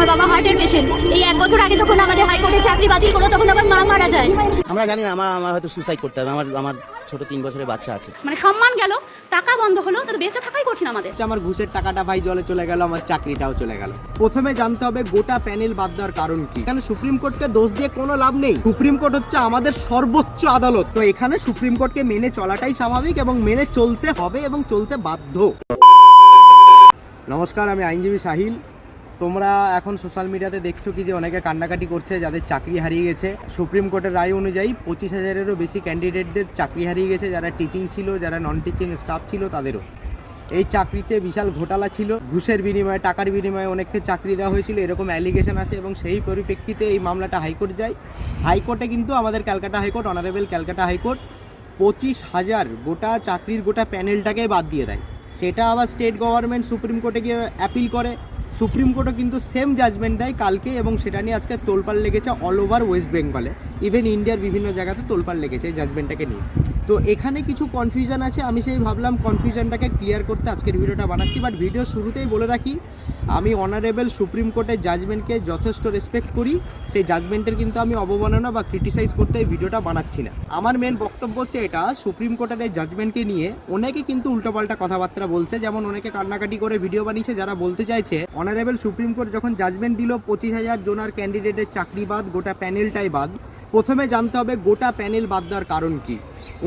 আমার বাবা হার্টের পেশেন্ট। এই 1 বছর আগে যখন আমাদের হাইকোর্টে চাকরি বাতিল করলো তখন আমার মা মারা যায়। আমরা জানি না, আমার হয়তো সুসাইড করতে হবে। আমার ছোট 3 বছরের বাচ্চা আছে। মানে সম্মান গেল, টাকা বন্ধ হলো, তো বেঁচে থাকাই কঠিন আমাদের। আমার ঘুষের টাকাটা ভাই জলে চলে গেল, আমার চাকরিটাও চলে গেল। প্রথমে জানতে হবে গোটা প্যানেল বাদ দেওয়ার কারণ কি। এখানে সুপ্রিম কোর্টকে দোষ দিয়ে কোনো লাভ নেই। সুপ্রিম কোর্ট হচ্ছে আমাদের সর্বোচ্চ আদালত। তো এখানে সুপ্রিম কোর্টকে মেনে চলাটাই স্বাভাবিক এবং মেনে চলতে হবে এবং চলতে বাধ্য। নমস্কার, আমি আইনজীবী সাহিল। তোমরা এখন সোশ্যাল মিডিয়াতে দেখছো কি যে অনেকে কান্নাকাটি করছে যাদের চাকরি হারিয়ে গেছে। সুপ্রিম কোর্টের রায় অনুযায়ী 25,000-এরও বেশি ক্যান্ডিডেটদের চাকরি হারিয়ে গেছে, যারা টিচিং ছিল, যারা নন টিচিং স্টাফ ছিল তাদেরও। এই চাকরিতে বিশাল ঘোটালা ছিল, ঘুষের বিনিময়ে, টাকার বিনিময়ে অনেককে চাকরি দেওয়া হয়েছিল, এরকম অ্যালিগেশন আছে এবং সেই পরিপ্রেক্ষিতে এই মামলাটা হাইকোর্ট যায়। হাইকোর্টে কিন্তু আমাদের Calcutta high court, honourable Calcutta high court 25,000 গোটা চাকরির গোটা প্যানেলটাকে বাদ দিয়ে দেয়। সেটা আবার স্টেট গভর্নমেন্ট সুপ্রিম কোর্টে গিয়ে অ্যাপিল করে। সুপ্রিম কোর্টও কিন্তু সেম জাজমেন্ট দেয় কালকে, এবং সেটা নিয়ে আজকে তোলপাড় লেগেছে অল ওভার ওয়েস্ট বেঙ্গলে, ইভেন ইন্ডিয়ার বিভিন্ন জায়গাতে তোলপাড় লেগেছে এই জাজমেন্টটাকে নিয়ে। তো এখানে কিছু কনফিউশন আছে, আমি সেই ভাবলাম কনফিউশনটাকে ক্লিয়ার করতে আজকের ভিডিওটা বানাচ্ছি। বাট ভিডিও শুরুতেই বলে রাখি, আমি অনারেবল সুপ্রিম কোর্টের জাজমেন্টকে যথেষ্ট রেসপেক্ট করি। সেই জাজমেন্টের কিন্তু আমি অবমাননা বা ক্রিটিসাইজ করতে এই ভিডিওটা বানাচ্ছি না। আমার মেন বক্তব্য হচ্ছে এটা, সুপ্রিম কোর্টের এই জাজমেন্টকে নিয়ে অনেকে কিন্তু উল্টোপাল্টা কথাবার্তা বলছে। যেমন অনেকে কান্নাকাটি করে ভিডিও বানিয়েছে, যারা বলতে চাইছে অনারেবল সুপ্রিম কোর্ট যখন জাজমেন্ট দিল 25,000 জনার ক্যান্ডিডেটের চাকরি বাদ, গোটা প্যানেলটাই বাদ। প্রথমে জানতে হবে গোটা প্যানেল বাদ দেওয়ার কারণ কি।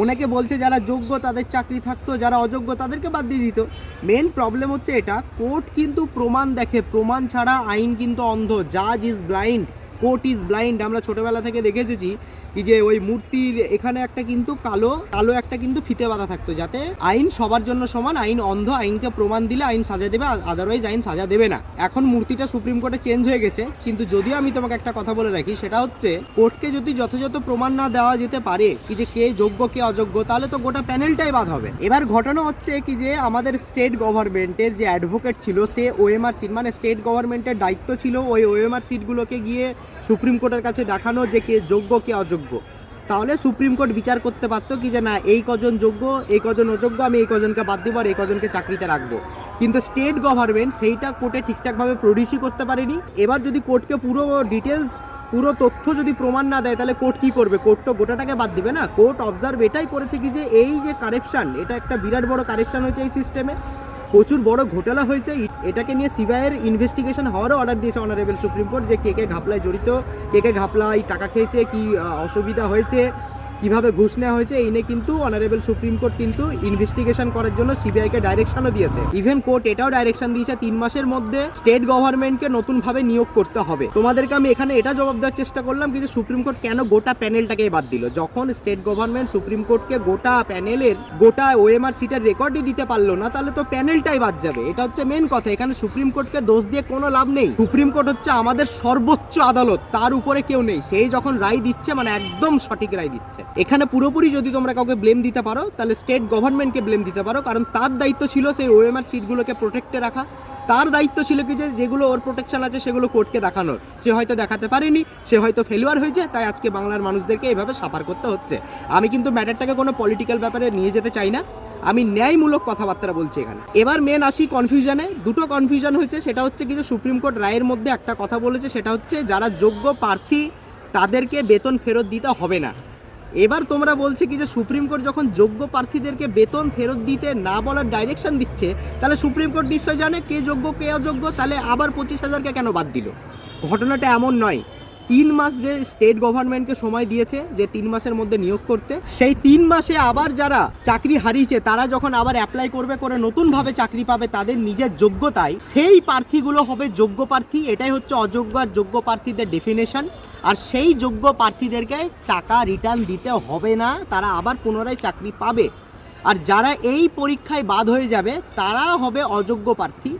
অনেকে বলছে যারা যোগ্য তাদের চাকরি থাকতো, যারা অযোগ্য তাদেরকে বাদ দিয়ে দিত। মেন প্রবলেম হচ্ছে এটা, কোর্ট কিন্তু প্রমাণ দেখে, প্রমাণ ছাড়া আইন কিন্তু অন্ধ। জাজ is blind, court is blind. আমরা ছোটোবেলা থেকে দেখে এসেছি কি যে ওই মূর্তির এখানে একটা কিন্তু কালো কালো একটা কিন্তু ফিতে বাঁধা থাকতো, যাতে আইন সবার জন্য সমান। আইন অন্ধ, আইনকে প্রমাণ দিলে আইন সাজা দেবে, আদারওয়াইজ আইন সাজা দেবে না। এখন মূর্তিটা সুপ্রিম কোর্টে চেঞ্জ হয়ে গেছে, কিন্তু যদিও আমি তোমাকে একটা কথা বলে রাখি, সেটা হচ্ছে কোর্টকে যদি যথাযথ প্রমাণ না দেওয়া যেতে পারে কি যে কে যোগ্য কে অযোগ্য, তাহলে তো গোটা প্যানেলটাই বাদ হবে। এবার ঘটনা হচ্ছে কি যে আমাদের স্টেট গভর্নমেন্টের যে অ্যাডভোকেট ছিল, সে ওএমআর সিট, মানে স্টেট গভর্নমেন্টের দায়িত্ব ছিল ওই ওএমআর সিটগুলোকে গিয়ে সুপ্রিম কোর্টের কাছে দেখানো যে কে যোগ্য কে অযোগ্য। তাহলে সুপ্রিম কোর্ট বিচার করতে পারতো কি যে না, এই কজন যোগ্য, এই কজন অযোগ্য, আমি এই কজনকে বাদ দিব আর এই কজনকে চাকরিতে রাখবো। কিন্তু স্টেট গভর্নমেন্ট সেইটা কোর্টে ঠিকঠাকভাবে প্রডিউসই করতে পারেনি। এবার যদি কোর্টকে পুরো ডিটেলস, পুরো তথ্য যদি প্রমাণ না দেয়, তাহলে কোর্ট কী করবে? কোর্ট তো গোটাটাকে বাদ দিবে না। কোর্ট অবজার্ভ এটাই করেছে কি যে এই যে কারেপশান, এটা একটা বিরাট বড় কারেপশান হয়েছে এই সিস্টেমে, প্রচুর বড় ঘোটালা হয়েছে। এটাকে নিয়ে সিবিআইয়ের ইনভেস্টিগেশন হওয়ারও অর্ডার দিয়েছে অনারেবল সুপ্রিম কোর্ট, যে কে কে ঘাপলায় জড়িত, কে কে ঘাপলায় টাকা খেয়েছে, কি অসুবিধা হয়েছে, কিভাবে ঘুষ নেওয়া হয়েছে, এই নিয়ে কিন্তু অনারেবল সুপ্রিম কোর্ট কিন্তু ইনভেস্টিগেশন করার জন্য সিবিআইকে ডাইরেকশনও দিয়েছে। ইভেন কোর্ট এটাও ডাইরেকশন দিয়েছে 3 মাসের মধ্যে স্টেট গভর্নমেন্টকে নতুনভাবে নিয়োগ করতে হবে। তোমাদেরকে আমি এখানে এটা জবাব দেওয়ার চেষ্টা করলাম কি যে সুপ্রিম কোর্ট কেন গোটা প্যানেলটাকে বাদ দিল। যখন স্টেট গভর্নমেন্ট সুপ্রিম কোর্টকে গোটা প্যানেলের, গোটা ওএমআর সিটের রেকর্ডই দিতে পারলো না, তাহলে তো প্যানেলটাই বাদ যাবে। এটা হচ্ছে মেন কথা। এখানে সুপ্রিম কোর্টকে দোষ দিয়ে কোনো লাভ নেই। সুপ্রিম কোর্ট হচ্ছে আমাদের সর্বোচ্চ আদালত, তার উপরে কেউ নেই। সেই যখন রায় দিচ্ছে, মানে একদম সঠিক রায় দিচ্ছে। এখানে পুরোপুরি যদি তোমরা কাউকে ব্লেম দিতে পারো, তাহলে স্টেট গভর্নমেন্টকে ব্লেম দিতে পারো, কারণ তার দায়িত্ব ছিল সেই ওএমআর সিটগুলোকে প্রোটেক্টে রাখা। তার দায়িত্ব ছিল কি যে যেগুলো ওর প্রোটেকশন আছে সেগুলো কোর্টকে দেখানোর। সে হয়তো দেখাতে পারেনি, সে হয়তো ফেলিওর হয়েছে, তাই আজকে বাংলার মানুষদেরকে এইভাবে সাফার করতে হচ্ছে। আমি কিন্তু ম্যাটারটাকে কোনো পলিটিক্যাল ব্যাপারে নিয়ে যেতে চাই না, আমি ন্যায়মূলক কথাবার্তা বলছি এখানে। এবার মেন আসি কনফিউশনে। দুটো কনফিউশন হয়েছে, সেটা হচ্ছে কি যে সুপ্রিম কোর্ট রায়ের মধ্যে একটা কথা বলেছে, সেটা হচ্ছে যারা যোগ্য প্রার্থী তাদেরকে বেতন ফেরত দিতে হবে না। এবার তোমরা বলছে কি যে সুপ্রিম কোর্ট যখন যোগ্য প্রার্থীদেরকে বেতন ফেরত দিতে না বলার ডাইরেকশন দিচ্ছে, তাহলে সুপ্রিম কোর্ট নিশ্চয় জানে কে যোগ্য কে অযোগ্য, তাহলে আবার 25,000কে কেন বাদ দিল? ঘটনাটা এমন নয়। 3 মাস যে স্টেট গভর্নমেন্টকে সময় দিয়েছে যে 3 মাসের মধ্যে নিয়োগ করতে, সেই 3 মাসে আবার যারা চাকরি হারিয়েছে তারা যখন আবার অ্যাপ্লাই করবে, করে নতুনভাবে চাকরি পাবে তাদের নিজের যোগ্যতায়, সেই প্রার্থীগুলো হবে যোগ্য প্রার্থী। এটাই হচ্ছে অযোগ্য আর যোগ্য প্রার্থীদের ডেফিনেশন। আর সেই যোগ্য প্রার্থীদেরকে টাকা রিটার্ন দিতে হবে না, তারা আবার পুনরায় চাকরি পাবে। আর যারা এই পরীক্ষায় বাদ হয়ে যাবে তারা হবে অযোগ্য প্রার্থী,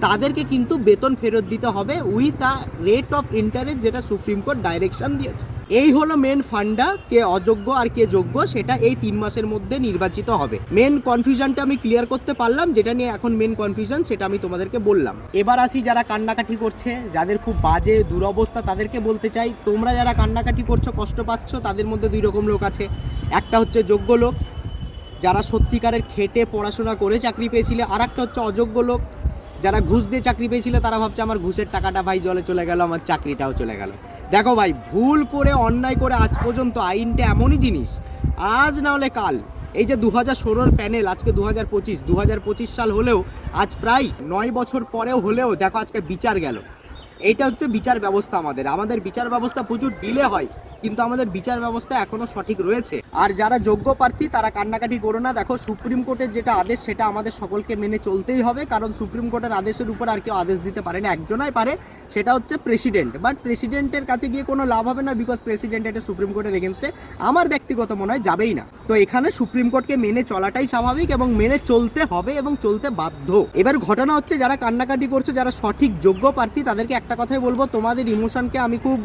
তাদেরকে কিন্তু বেতন ফেরত দিতে হবে with a rate of interest, যেটা সুপ্রিম কোর্ট ডাইরেকশন দিয়েছে। এই হলো মেন ফান্ডা, কে অযোগ্য আর কে যোগ্য সেটা এই 3 মাসের মধ্যে নির্বাচিত হবে। মেন কনফিউশনটা আমি ক্লিয়ার করতে পারলাম, যেটা নিয়ে এখন মেন কনফিউশন সেটা আমি তোমাদেরকে বললাম। এবার আসি যারা কান্নাকাটি করছে, যাদের খুব বাজে দুরবস্থা, তাদেরকে বলতে চাই, তোমরা যারা কান্নাকাটি করছো, কষ্ট পাচ্ছ, তাদের মধ্যে 2 রকম লোক আছে। একটা হচ্ছে যোগ্য লোক, যারা সত্যিকারের খেটে পড়াশোনা করে চাকরি পেয়েছিলে, আর একটা হচ্ছে অযোগ্য লোক, যারা ঘুষ দিয়ে চাকরি পেয়েছিল তারা ভাবছে আমার ঘুষের টাকাটা ভাই জলে চলে গেল, আমার চাকরিটাও চলে গেল। দেখো ভাই, ভুল করে অন্যায় করে আজ পর্যন্ত আইনটা এমনই জিনিস, আজ না হলে কাল, এই যে 2016 প্যানেল, আজকে 2025 সাল হলেও আজ প্রায় 9 বছর পরেও হলেও দেখো আজকে বিচার গেল। এইটা হচ্ছে বিচার ব্যবস্থা। আমাদের বিচার ব্যবস্থা প্রচুর ডিলে হয়, কিন্তু আমাদের বিচার ব্যবস্থা এখনো সঠিক রয়েছে। আর যারা যোগ্য প্রার্থী তারা কান্নাকাটি করো না। দেখো, সুপ্রিম কোর্টের যেটা আদেশ সেটা আমাদের সকলকে মেনে চলতেই হবে, কারণ সুপ্রিম কোর্টের আদেশের উপর আর কেউ আদেশ দিতে পারে না, একজনাই পারে, সেটা হচ্ছে প্রেসিডেন্ট। বাট প্রেসিডেন্টের কাছে গিয়ে কোনো লাভ হবে না, বিকজ প্রেসিডেন্ট এটা সুপ্রিম কোর্টের এগেনস্টে আমার ব্যক্তিগত মনে হয় যাবেই না। তো এখানে সুপ্রিম কোর্টকে মেনে চলাটাই স্বাভাবিক এবং মেনে চলতে হবে এবং চলতে বাধ্য। এবার ঘটনা হচ্ছে, যারা কান্নাকাটি করছে, যারা সঠিক যোগ্য প্রার্থী, তাদেরকে একটা কথাই বলবো, তোমাদের ইমোশনকে আমি খুব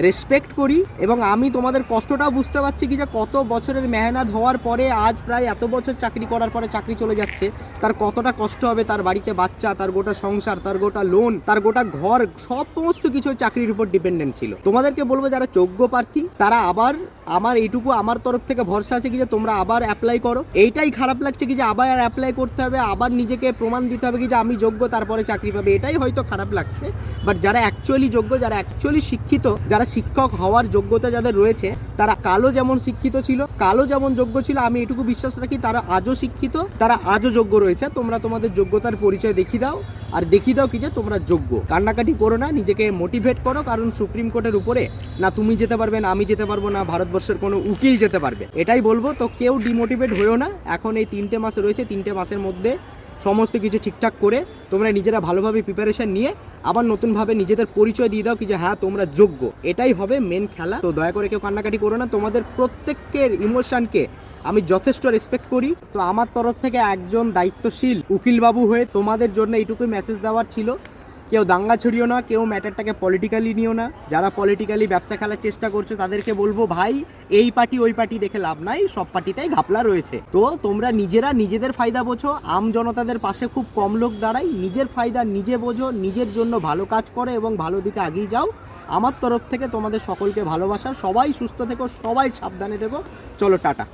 রেসপেক্ট করি এবং আমি তোমাদের কষ্টটাও বুঝতে পারছি কি যে কত বছরের মেহনত হওয়ার পরে আজ প্রায় এত বছর চাকরি করার পরে চাকরি চলে যাচ্ছে, তার কতটা কষ্ট হবে, তার বাড়িতে বাচ্চা, তার গোটা সংসার, তার গোটা লোন, তার গোটা ঘর, সমস্ত কিছু চাকরির উপর ডিপেন্ডেন্ট ছিল। তোমাদেরকে বলবো যারা যোগ্য প্রার্থী তারা আবার, আমার এইটুকু আমার তরফ থেকে ভরসা আছে কি যে তোমরা আবার অ্যাপ্লাই করো। এইটাই খারাপ লাগছে কি যে আবার অ্যাপ্লাই করতে হবে, আবার নিজেকে প্রমাণ দিতে হবে কি যে আমি যোগ্য, তারপরে চাকরি পাবে, এটাই হয়তো খারাপ লাগছে। বাট যারা অ্যাকচুয়ালি যোগ্য, যারা অ্যাকচুয়ালি শিক্ষিত, যারা শিক্ষক হওয়ার যোগ্যতা যাদের রয়েছে, তারা কালো যেমন শিক্ষিত ছিল, কালো যেমন যোগ্য ছিল, আমি এটুকু বিশ্বাস রাখি তারা আজও শিক্ষিত, তারা আজও যোগ্য রয়েছে। তোমরা তোমাদের যোগ্যতার পরিচয় দেখিয়ে দাও, আর দেখিয়ে দাও কি যে তোমরা যোগ্য। কান্নাকাটি করো না, নিজেকে মোটিভেট করো, কারণ সুপ্রিম কোর্টের উপরে না তুমি যেতে পারবে, না আমি যেতে পারবো, না ভারতবর্ষের কোনো উকিল যেতে পারবে, এটাই বলবো। তো কেউ ডিমোটিভেট হয়েও না, এখন এই 3টে মাস রয়েছে, 3টে মাসের মধ্যে সমস্ত কিছু ঠিকঠাক করে তোমরা নিজেরা ভালোভাবে প্রিপারেশন নিয়ে আবার নতুনভাবে নিজেদের পরিচয় দিয়ে দাও কি যে হ্যাঁ তোমরা যোগ্য, এটাই হবে মেন খেলা। তো দয়া করে কেউ কান্নাকাটি করো না, তোমাদের প্রত্যেকের ইমোশনকে আমি যথেষ্ট রেসপেক্ট করি। তো আমার তরফ থেকে একজন দায়িত্বশীল উকিলবাবু হয়ে তোমাদের জন্য এইটুকুই মেসেজ দেওয়ার ছিল, কেউ দাঙ্গা ছড়িও না, কেউ ম্যাটারটাকে পলিটিক্যালি নিও না। যারা পলিটিক্যালি ব্যবসা খেলার চেষ্টা করছো তাদেরকে বলবো ভাই, এই পার্টি ওই পার্টি দেখে লাভ নাই, সব পার্টিতেই ঘাপলা রয়েছে। তো তোমরা নিজেরা নিজেদের ফায়দা বোঝো, আম জনতাদের পাশে খুব কম লোক দাঁড়ায়, নিজের ফায়দা নিজে বোঝো, নিজের জন্য ভালো কাজ করো এবং ভালো দিকে এগিয়ে যাও। আমার তরফ থেকে তোমাদের সকলকে ভালোবাসা, সবাই সুস্থ থেকো, সবাই সাবধানে থেকো, চলো টাটা।